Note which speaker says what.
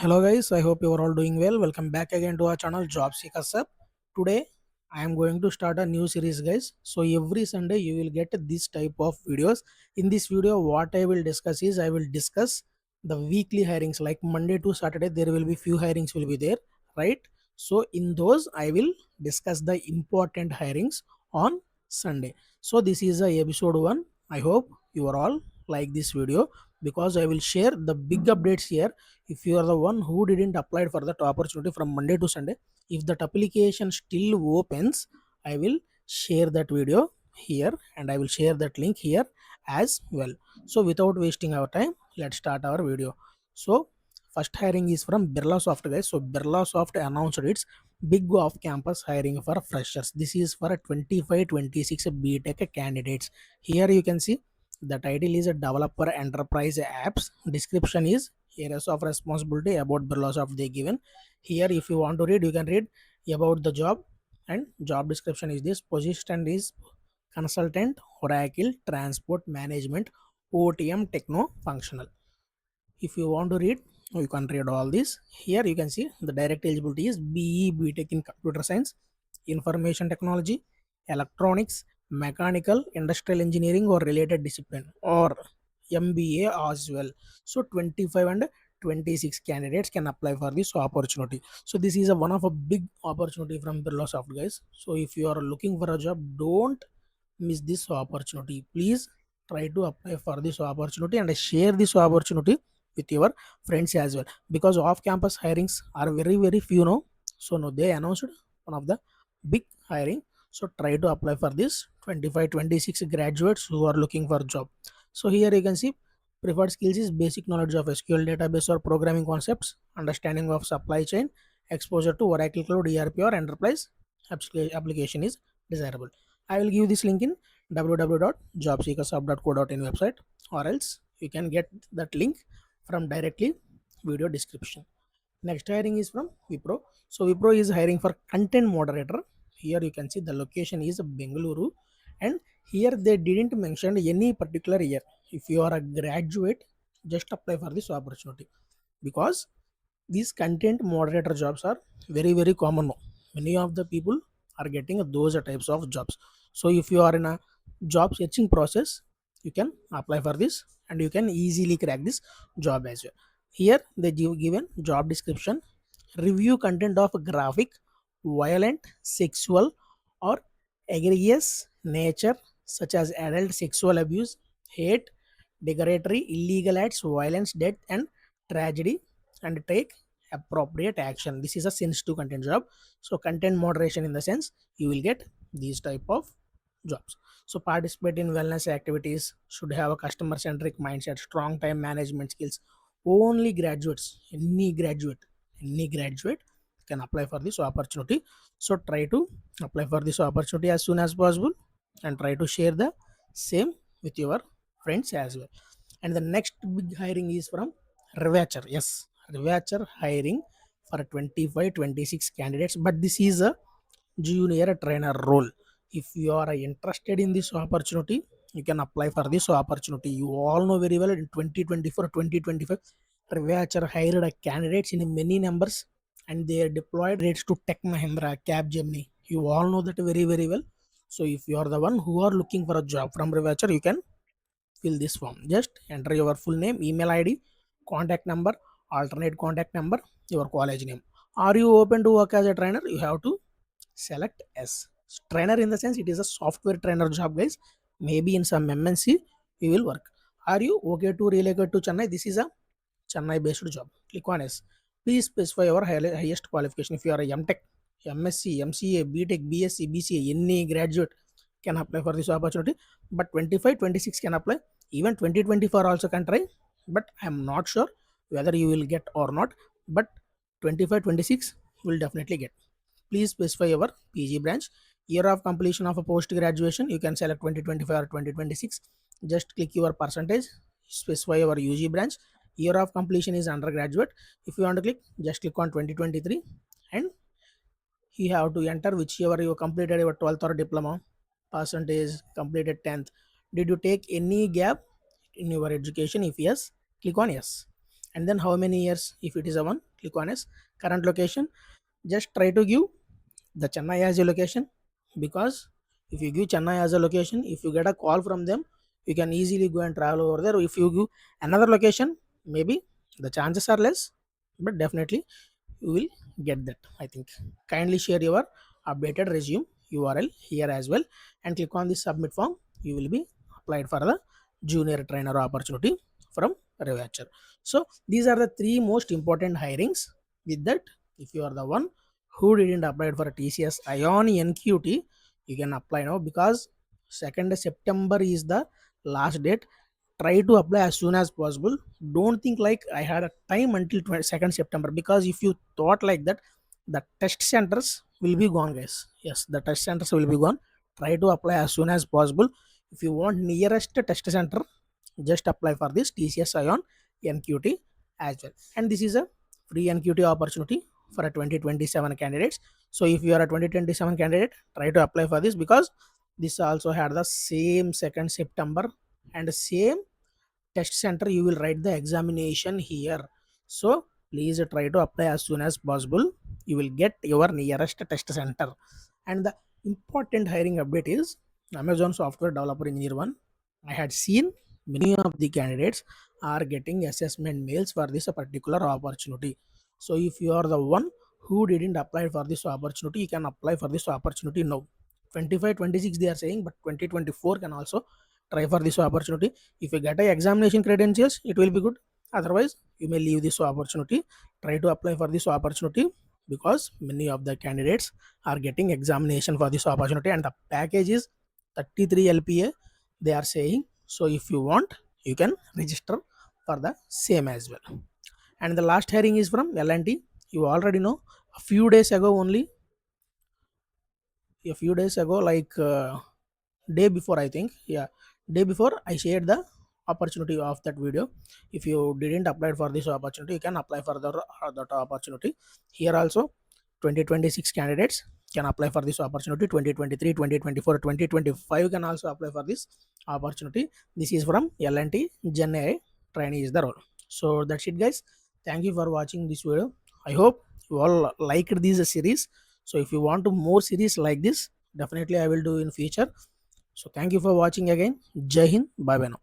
Speaker 1: Hello guys, I hope you are all doing well. Welcome back again to our channel Job Seekers Up. Today I am going to start a new series guys. So every Sunday you will get this type of videos. In this video what I will discuss is I will discuss the weekly hirings, like Monday to Saturday there will be few hirings will be there, right? So in those I will discuss the important hirings on Sunday. So this is a episode 1. I hope you are all like this video because I will share the big updates here. If you are the one who didn't apply for that opportunity from Monday to Sunday, if that application still opens, I will share that video here and I will share that link here as well. So without wasting our time, let's start our video. So first hiring is from Birlasoft guys. So Berllosoft announced its big off campus hiring for freshers. This is for 25-26 BTech candidates. Here you can see the title is a developer enterprise apps. Description is areas of responsibility about Berllosoft they given. Here if you want to read, you can read about the job, and job description is this. Position is consultant Oracle transport management OTM techno functional. If you want to read, you can read all this. Here you can see the direct eligibility is BE BTech in computer science, information technology, electronics, mechanical, industrial engineering or related discipline, or MBA as well. So 25 and 26 candidates can apply for this opportunity. So this is a one of a big opportunity from Birlasoft guys. So if you are looking for a job, don't miss this opportunity. Please try to apply for this opportunity and share this opportunity with your friends as well, because off campus hirings are very few now. So no, they announced one of the big hiring. So try to apply for this 25-26 graduates who are looking for job. So here you can see preferred skills is basic knowledge of SQL database or programming concepts, understanding of supply chain, exposure to Oracle Cloud, ERP or enterprise application is desirable. I will give this link in www.jobseekershub.co.in website, or else you can get that link from directly video description. Next hiring is from Wipro. So Wipro is hiring for content moderator. Here you can see the location is Bengaluru, and here they didn't mention any particular year. If you are a graduate, just apply for this opportunity, because these content moderator jobs are very common now. Many of the people are getting those types of jobs. So if you are in a job searching process, you can apply for this and you can easily crack this job as well. Here they give given job description: review content of graphic, violent, sexual or egregious nature, such as adult sexual abuse, hate, derogatory, illegal acts, violence, death and tragedy, and take appropriate action. This is a sensitive content job. So content moderation, in the sense you will get these type of jobs. So participate in wellness activities, should have a customer centric mindset, strong time management skills. Only graduates, any graduate can apply for this opportunity. So try to apply for this opportunity as soon as possible and try to share the same with your friends as well. And the next big hiring is from Revatcher. Yes, Revatcher hiring for 25-26 candidates, but this is a junior trainer role. If you are interested in this opportunity, you can apply for this opportunity. You all know very well in 2024-2025, Revature hired a candidates in many numbers, and they are deployed rates to Tech Mahindra, Capgemini. You all know that very well. So if you are the one who are looking for a job from Revature, you can fill this form. Just enter your full name, email ID, contact number, alternate contact number, your college name. Are you open to work as a trainer? You have to select S. Trainer, in the sense it is a software trainer job guys. Maybe in some MNC you will work. Are you okay to relocate to Chennai? This is a Chennai based job. Click on S. Please specify your highest qualification. If you are a MTech, MSc, MCA, BTech, BSc, BCA, any graduate can apply for this opportunity. But 25-26 can apply. Even 2024 also can try. But I am not sure whether you will get or not. But 25-26 will definitely get. Please specify your PG branch. Year of completion of a post graduation, you can select 2025 or 2026. Just click your percentage, specify your UG branch. Year of completion is undergraduate. If you want to click, just click on 2023, and you have to enter whichever you completed your 12th or diploma, percentage, completed 10th. Did you take any gap in your education? If yes, click on yes. and then how many years. If it is a one, click on as current location. Just try to give the Chennai as a location, because if you give Chennai as a location, if you get a call from them, you can easily go and travel over there. If you give another location, maybe the chances are less, but definitely you will get that, I think. Kindly share your updated resume URL here as well, and click on the submit form. You will be applied for the junior trainer opportunity from Revature. So these are the three most important hirings. With that, if you are the one who didn't apply for a TCS Ion NQT, you can apply now, because 2nd September is the last date. Try to apply as soon as possible. Don't think like I had a time until 2nd September, because if you thought like that, the test centers will be gone, guys. Yes, the test centers will be gone. Try to apply as soon as possible. If you want nearest test center, just apply for this TCS Ion NQT as well. And this is a free NQT opportunity for a 2027 candidates. So if you are a 2027 candidate, try to apply for this, because this also had the same 2nd September and same test center. You will write the examination here. So please try to apply as soon as possible. You will get your nearest test center. And the important hiring update is Amazon software developer engineer 1. I had seen many of the candidates are getting assessment mails for this particular opportunity. So if you are the one who didn't apply for this opportunity, you can apply for this opportunity now. 25 26 they are saying, but 2024 can also try for this opportunity. If you get a examination credentials, it will be good. Otherwise, you may leave this opportunity. Try to apply for this opportunity, because many of the candidates are getting examination for this opportunity, and the package is 33 LPA they are saying. So if you want, you can register for the same as well. And the last hiring is from L&T. You already know, a few days ago only, like day before, I think, yeah, day before I shared the opportunity of that video. If you didn't apply for this opportunity, you can apply for that opportunity. Here also 2026 candidates can apply for this opportunity. 2023, 2024, 2025 can also apply for this opportunity. This is from L&T GenAI Trainee is the role. So that's it, guys. Thank you for watching this video. I hope you all liked this series. So if you want to more series like this, definitely I will do in future. So thank you for watching again. Jai Hind. Bye bye now.